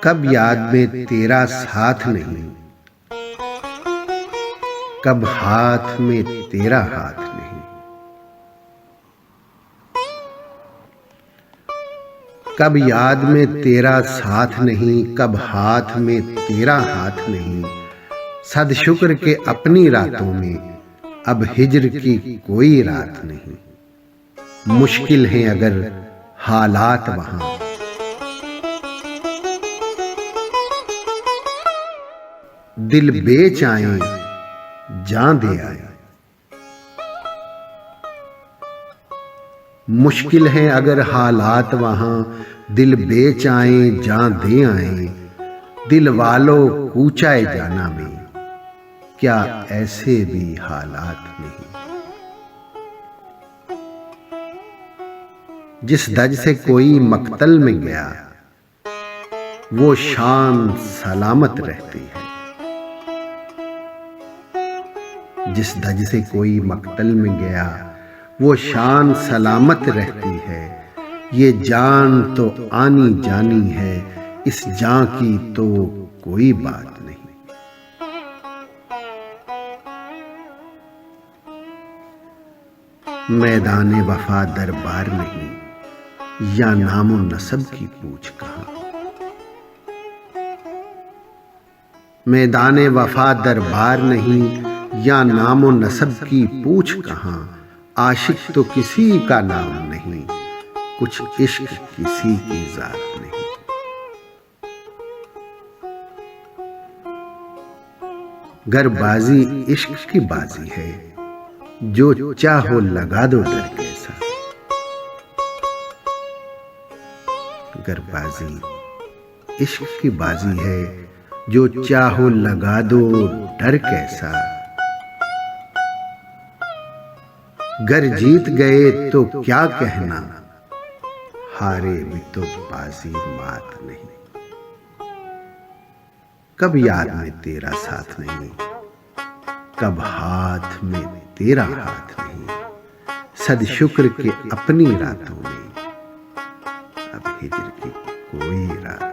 कब याद में तेरा साथ नहीं, कब हाथ में तेरा हाथ नहीं। कब याद में तेरा साथ नहीं, कब हाथ में तेरा हाथ नहीं। सद शुक्र के अपनी रातों में अब हिज्र की कोई रात नहीं। मुश्किल हैं अगर हालात वहां, दिल बेच आए जान दे आए। मुश्किल है अगर हालात वहां, दिल बेच आए जान दे आए। दिल वालों कूचाए जाना में क्या ऐसे भी हालात नहीं। जिस दज से कोई मक्तल में गया वो शान सलामत रहती है। जिस दज से कोई मक्तल में गया वो शान सलामत रहती है। ये जान तो आनी जानी है, इस जान की तो कोई बात नहीं। मैदाने वफा दरबार नहीं, या नामो नसब की पूछ कहां। मैदाने वफा दरबार नहीं, या नामो नसब की पूछ कहां। आशिक तो किसी का नाम नहीं, कुछ इश्क किसी की जात नहीं। गर बाजी इश्क की बाजी है, जो चाहो लगा दो डर कैसा। गर बाजी इश्क की बाजी है, जो चाहो लगा दो डर कैसा। गर जीत गए तो क्या कहना, हारे भी तो बाजी मात नहीं। कब याद में तेरा साथ नहीं, कब हाथ में तेरा हाथ नहीं। सद शुक्र के अपनी रातों में अब हिज्र की कोई रात